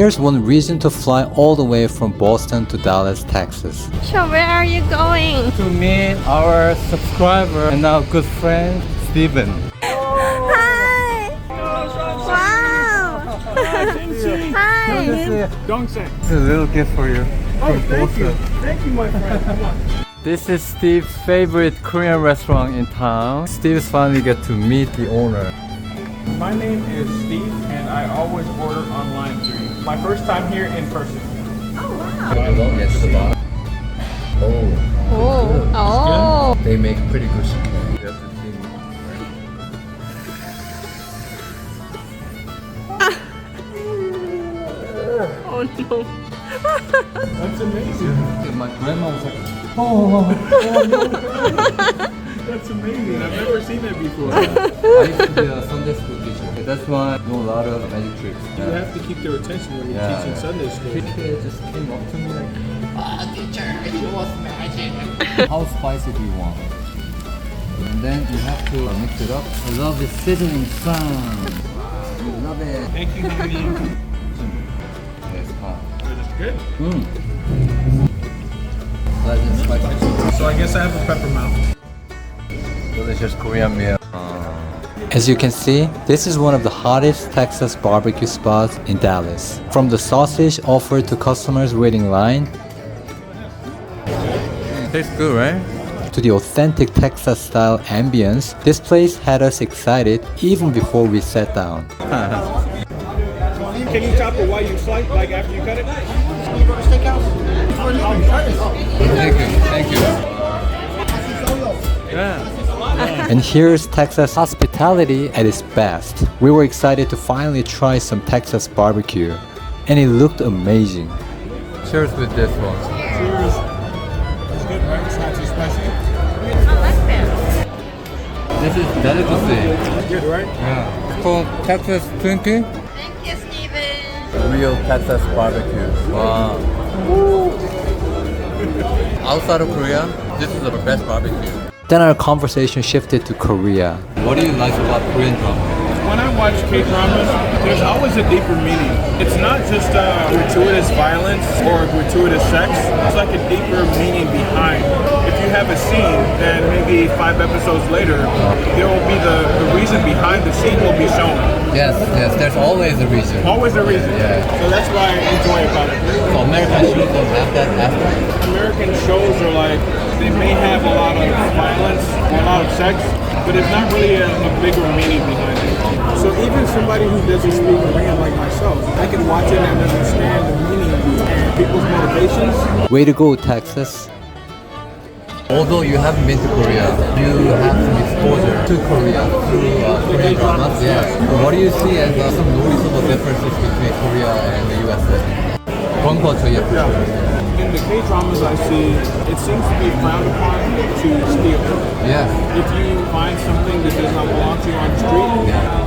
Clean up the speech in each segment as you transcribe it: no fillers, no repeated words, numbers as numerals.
Here's one reason to fly all the way from Boston to Dallas, Texas. So where are you going? To meet our subscriber and our good friend, Steven. Hi! Wow! Hi! This is a little gift for you. Oh, thank you. Thank you, my friend. This is Steve's favorite Korean restaurant in town. Steve's finally get to meet the owner. My name is Steve, and I always order online through you. My first time here in person. Yes, to the bottom. Oh. Oh. They make pretty good chicken. You have to see. Oh no. That's amazing. My grandma was like, That's amazing. I've never seen that before. I used to be a Sunday school teacher. That's why I do a lot of magic tricks. You have to keep their attention when you're teaching Sunday school. Kid just came up to me like, teacher, show us magic. How spicy do you want? And then you have to mix it up. I love the sizzling sound. Love it. Thank you, honey. It's hot. Is this good? Pleasant spicy. So I guess I have a pepper mouth. Delicious Korean meal. As you can see, this is one of the hottest Texas barbecue spots in Dallas. From the sausage offered to customers waiting in line, tastes good, right? To the authentic Texas style ambience, this place had us excited even before we sat down. Can you chop it while you slice, like after you cut it? Thank you. Yeah. And here's Texas hospitality at its best. We were excited to finally try some Texas barbecue, and it looked amazing. Cheers with this one. Cheers. It's good, right? It's not too spicy. I like that. This is delicacy. Good, right? Yeah. It's called Texas Twinkie. Thank you, Steven. Real Texas barbecue. Wow. Outside of Korea, this is the best barbecue. Then our conversation shifted to Korea. What do you like about Korean drama? When I watch K-dramas, there's always a deeper meaning. It's not just gratuitous violence or gratuitous sex. It's like a deeper meaning behind. If you have a scene, then maybe 5 episodes later, there will be the reason behind the scene will be shown. Yes, there's always a reason. Always a reason. Yeah. So that's why I enjoy about it. So American shows don't have that aspect? American shows are like, they may have a lot of violence or a lot of sex, but it's not really a bigger meaning behind it. So even somebody who doesn't speak Korean like myself, I can watch it and understand the meaning and people's motivations. Way to go, Texas. Although you haven't been to Korea, you have some exposure to Korea through Korean dramas. Yeah. What do you see as some noticeable differences between Korea and the USA? One culture, yeah. In the K-dramas I see, it seems to be frowned upon to steal. Yeah. If you find something that does not belong to you on the street,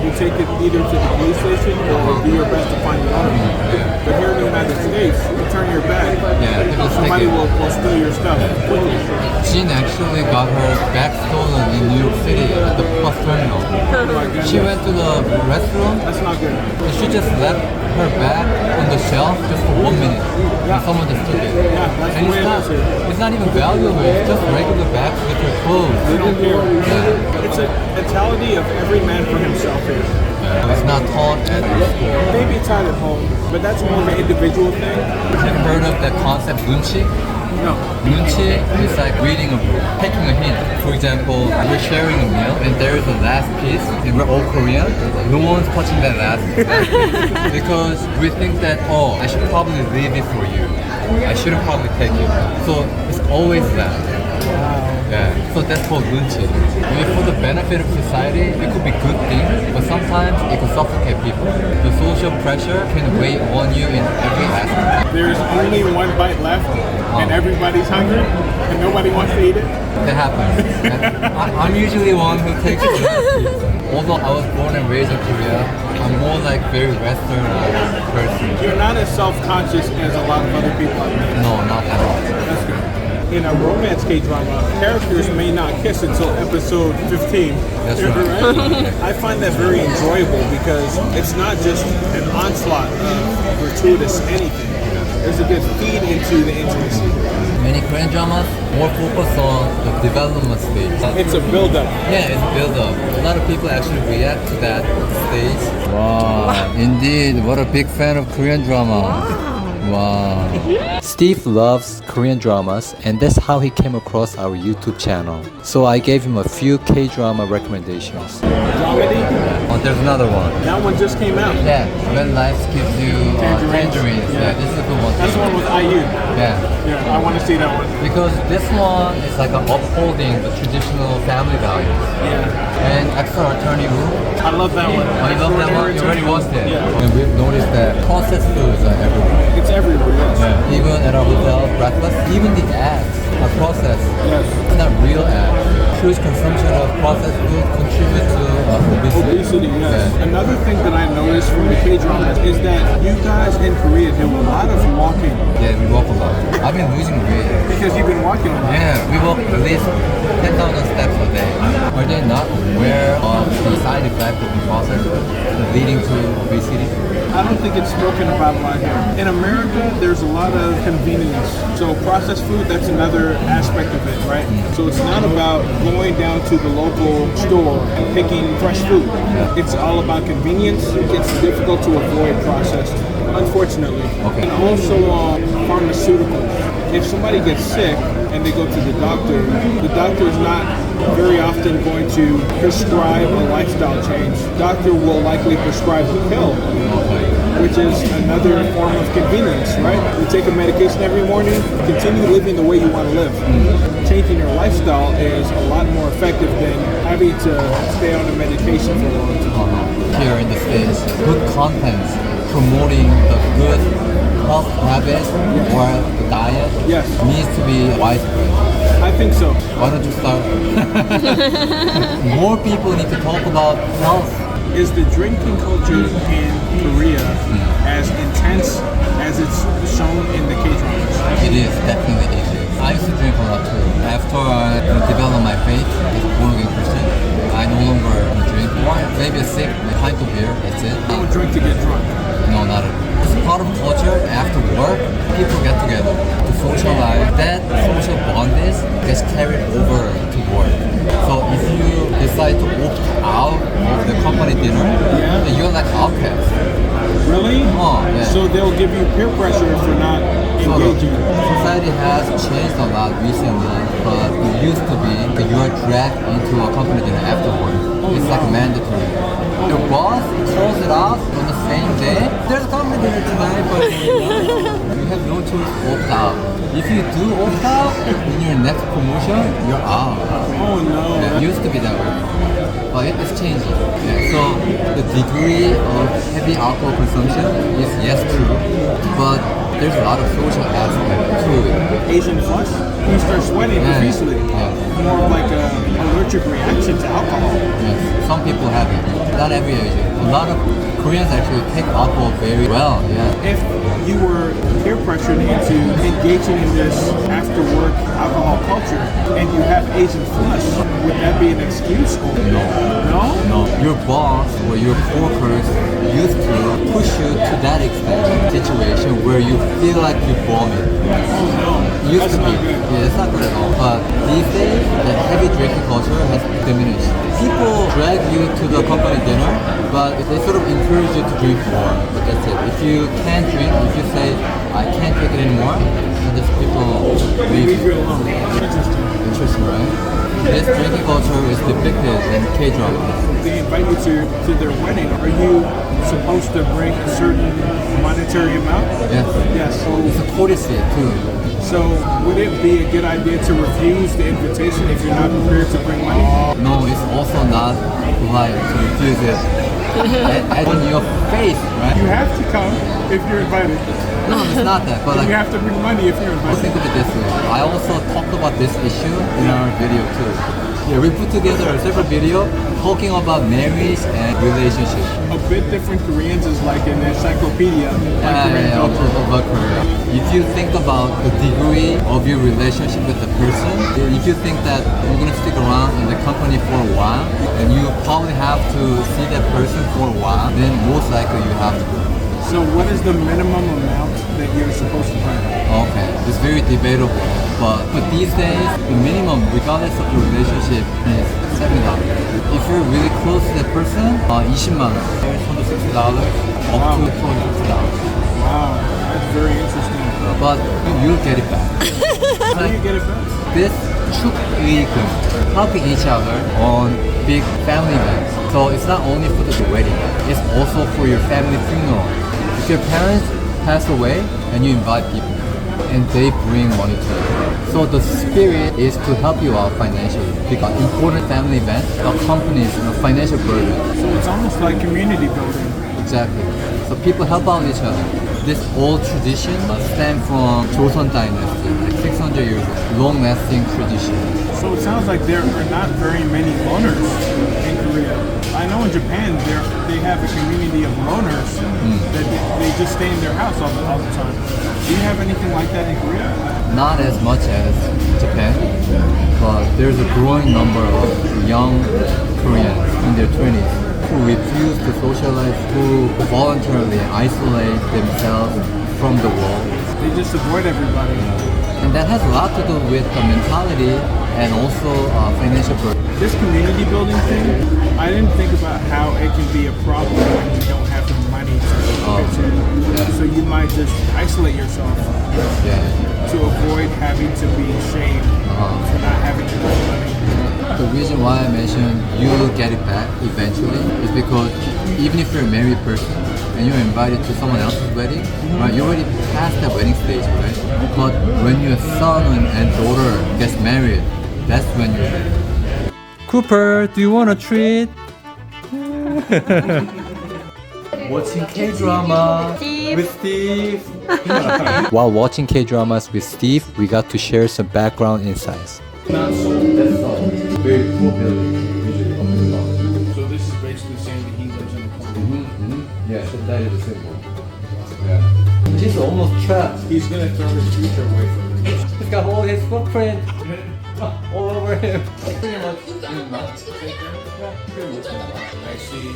you take it either to the police station or do your best to find the owner. But here in the United States, you turn your back, somebody will steal your stuff quickly. Jin actually got her bag stolen in New York City at the bus terminal. She went to the restaurant. That's not good. And she just left her bag on the shelf just for 1 minute. And someone just took it. Yeah, that's And the way it is here. it's not even valuable, it's just regular bags with her clothes. They don't care. Yeah. It's a mentality of every man for himself here. It's not taught at the school. Maybe taught at home, but that's more of an individual thing. Have you heard of that concept, 눈치? No. Nunchi is like reading a book, taking a hint. For example, we're sharing a meal and there is a last piece and we're all Korean. No one's touching that last piece. Because we think that, oh, I should probably leave it for you. I shouldn't probably take it. So it's always that. Yeah, so that's called nunchi. Maybe for the benefit of society, it could be a good thing, but sometimes it could suffocate people. The social pressure can weigh on you in every aspect. There's only one bite left, and everybody's hungry, and nobody wants to eat it. That happens. I'm usually one who takes the last piece. Although I was born and raised in Korea, I'm more like very Western person. You're not as self-conscious as a lot of other people. No, not at all. That's good. in a romance K-drama, characters may not kiss until episode 15. That's right. I find that very enjoyable because it's not just an onslaught of gratuitous anything. There's a good feed into the intimacy. Many Korean dramas more focus on the development stage. It's a build-up. Yeah, it's build up. A lot of people actually react to that stage. Wow, indeed, what a big fan of Korean drama. Wow. Steve loves Korean dramas, and that's how he came across our YouTube channel. So I gave him a few K-drama recommendations. Dramedy? Oh, there's another one. That one just came out. Yeah, When Life Gives You Tangerines. Yeah, this is a good one. That's the one with IU. Yeah. Yeah, I want to see that one. Because this one is like upholding the traditional family values. Yeah. And Extra Attorney Woo. I love that one. Oh, you love that one? You already watched it. Yeah. And we've noticed that processed foods are everywhere. It's everywhere, yes. Yeah. Even at our hotel breakfast, even the ads are processed. Yes. It's not real ads. Huge consumption of processed food contributes to obesity. Obesity, yes. Yeah. Another thing that I noticed from the K-dramas is that you guys in Korea do a lot of walking Yeah, we walk a lot. I've been losing weight. because you've been walking a lot. Yeah, we walk at least 10,000 steps a day. Are they not aware of the side effect of the process leading to obesity? I don't think it's spoken about a lot here. In America, there's a lot of convenience. So processed food, that's another aspect of it, right? So it's not about going down to the local store and picking fresh food. It's all about convenience. It's difficult to avoid processed, unfortunately. Okay. And also pharmaceuticals. If somebody gets sick and they go to the doctor is not very often going to prescribe a lifestyle change. Doctor will likely prescribe a pill, which is another form of convenience, right? You take a medication every morning, continue living the way you want to live. Changing your lifestyle is a lot more effective than having to stay on a medication for a long time. Here in the States, good content promoting the good health habits or the diet Yes. needs to be widespread. I think so. Why don't you start? More people need to talk about health. Is the drinking culture in Korea as intense as it's shown in the K-dramas? It is, definitely it is. I used to drink a lot too. After I developed my faith as a born-again Christian, I no longer drink. Maybe a sip, a pint of beer, that's it. I would drink to get drunk. No, not at all. It's part of culture. After work, people get together to socialize. That social bond gets carried over to work. So if you decide to opt out of the company dinner, then you're like outcast. Really? Oh, yeah. So they'll give you peer pressure for not engaging. Society has changed a lot recently, but it used to be that you are dragged into a company dinner after work. It's like mandatory. Your boss calls it out on the same day. There's a company dinner tonight, but you have no choice to opt out. If you do opt out, in your next promotion, you're out. Oh no. Yeah, it used to be that way, but it's changing. Yeah, so the degree of heavy alcohol consumption is yes true, but there's a lot of social aspect to it. Asian flush? You start sweating profusely. Yeah. More like a allergic reaction to alcohol. Yes, some people have it. Not every Asian. A lot of Koreans actually take alcohol very well. Yeah. If you were peer pressured into engaging in this after work alcohol culture and you have Asian flush, would that be an excuse? Or No. No? No, your boss or your coworkers used to push you to that extent situation where you feel like you vomit. Oh no. It used That's to be. not good. Yeah, it's not good at all. But these days, the heavy drinking culture has diminished. People drag you to the company dinner, but they sort of encourage you to drink more. But that's it. If you can't drink, if you say, I can't take it anymore, then just people leave Leave you. you alone. Interesting. Interesting, right? This drinking culture is depicted in K-dramas. They invite you to their wedding. Are you supposed to bring a certain monetary amount? Yes. Yes. It's a courtesy too. So would it be a good idea to refuse the invitation if you're not prepared to bring money? No, it's also not polite to refuse it. And on your face, right? You have to come if you're invited. No, it's not that. But like, You have to bring money if you're I'll invited. think of it this way. I also talked about this issue in our video too. Yeah, we put together a separate video talking about marriage and relationship. A bit different Koreans is like an encyclopedia. Like Korean culture. About Korea. If you think about the degree of your relationship with the person, if you think that you're gonna stick around in the company for a while, and you probably have to see that person for a while, then most likely you have to go. So what is the minimum amount that you're supposed to pay? Okay, it's very debatable, but these days, the minimum, regardless of the relationship, is $70. If you're really close to that person, 20만 원, $160, up to $260. Wow, that's very interesting. But you'll get it back. How do you get it back? This 축의금, helping each other on big family events. So it's not only for the wedding, it's also for your family funeral. If your parents pass away and you invite people and they bring money to you. So the spirit is to help you out financially because important family events accompanies financial burden. So it's almost like community building. Exactly. So people help out each other. This old tradition stems from Joseon dynasty, like 600 years old, long-lasting tradition. So it sounds like there are not very many loners in Korea. I know in Japan they have a community of loners that they just stay in their house all the time. Do you have anything like that in Korea? Not as much as Japan, but there's a growing number of young Koreans in their 20s who refuse to socialize, who voluntarily isolate themselves from the world. They just avoid everybody. And that has a lot to do with the mentality and also financial burden. This community building thing, I didn't think about how it can be a problem when you don't have the money to pitch in. Yeah. So you might just isolate yourself Yeah. to avoid having to be shamed for not having enough money. The reason why I mentioned you will get it back eventually is because even if you're a married person and you're invited to someone else's wedding, right, you already passed that wedding stage, right? But when your son and daughter gets married, that's when you're ready. Cooper, do you want a treat? Watching K-drama with Steve. While watching K-dramas with Steve, we got to share some background insights. Not so. That's all. Very cool building. Usually comes from. So this is basically saying that he lives in a corner. Yeah, so that is a symbol. Yeah. He's almost trapped. He's gonna throw his future away from him. He's got all his footprint all over him. Pretty much. I see.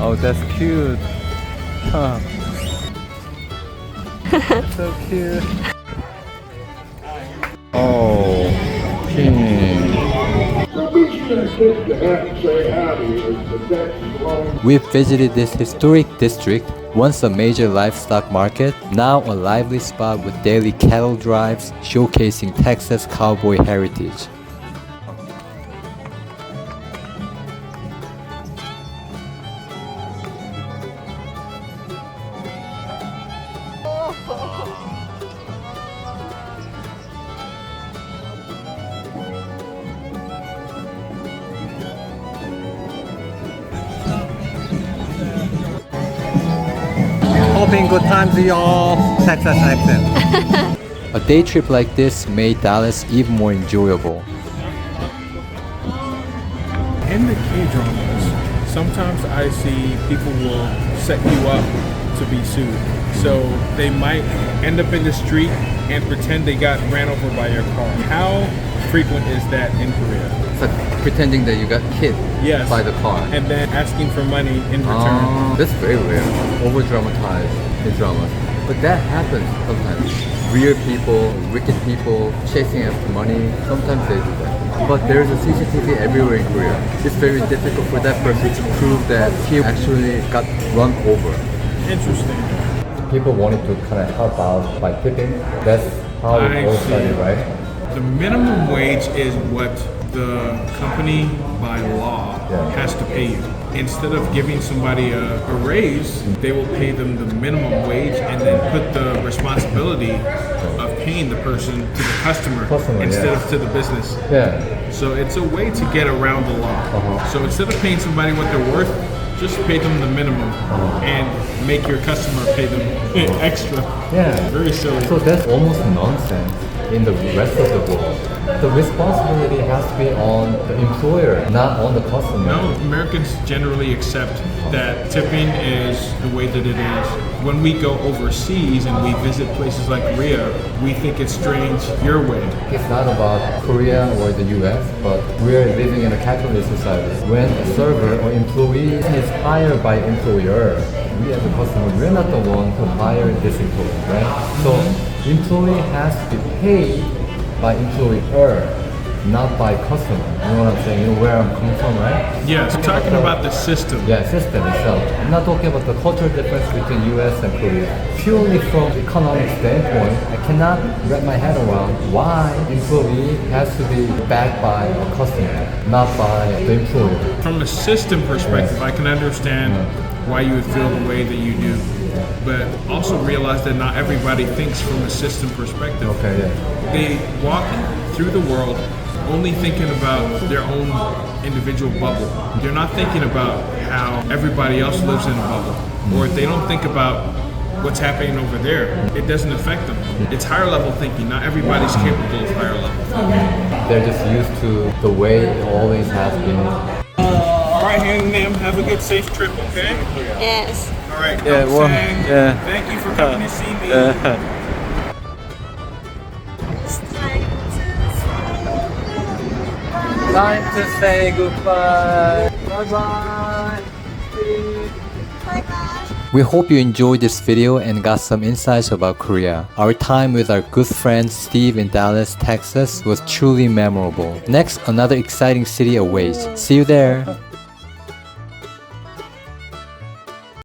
Oh, that's cute. Huh. So cute. Oh, King. We've visited this historic district, once a major livestock market, now a lively spot with daily cattle drives showcasing Texas cowboy heritage. Hoping good times, y'all. Texas accent. A day trip like this made Dallas even more enjoyable. In the K-dramas, sometimes I see people will set you up to be sued. So they might end up in the street and pretend they got ran over by your car. How frequent is that in Korea? It's like pretending that you got hit Yes. by the car. And then asking for money in return. That's very rare. Over dramatized in dramas. But that happens sometimes. Weird people, wicked people chasing after money. Sometimes they do that. But there's a CCTV everywhere in Korea. It's very difficult for that person to prove that he actually got run over. Interesting. People wanted to kind of help out by tipping. That's how I it all see. started, right? The minimum wage is what the company by law has to pay you. Instead of giving somebody a raise, they will pay them the minimum wage and then put the responsibility of paying the person to the customer instead of to the business. Yeah. So it's a way to get around the law. So instead of paying somebody what they're worth, just pay them the minimum and make your customer pay them extra. Yeah. Very silly. So that's almost nonsense. in the rest of the world. The responsibility has to be on the employer, not on the customer. No, Americans generally accept that tipping is the way that it is. When we go overseas and we visit places like Korea, we think it's strange your way. It's not about Korea or the US, but we're living in a capitalist society. When a server or employee is hired by employer, we as a customer, we're not the one who hired this employee, right? So employee has to be paid by employer, not by customer. You know what I'm saying? You know where I'm coming from, right? Yes, talking about the system. Yeah, system itself. I'm not talking about the cultural difference between US and Korea. Purely from economic standpoint, I cannot wrap my head around why employee has to be backed by a customer, not by the employer. From a system perspective, I can understand why you would feel the way that you do. But also realize that not everybody thinks from a system perspective. Okay, yeah. They walk through the world only thinking about their own individual bubble. They're not thinking about how everybody else lives in a bubble. Or they don't think about what's happening over there. It doesn't affect them. It's higher level thinking. Not everybody's capable of higher level thinking. They're just used to the way it always has been. All right, Hang Nam, have a good, safe trip, okay? Yes. All right, Yeah, well, Sang, yeah. thank you for coming to see me. Time to say goodbye. Bye-bye. We hope you enjoyed this video and got some insights about Korea. Our time with our good friend Steve in Dallas, Texas was truly memorable. Next, another exciting city awaits. See you there!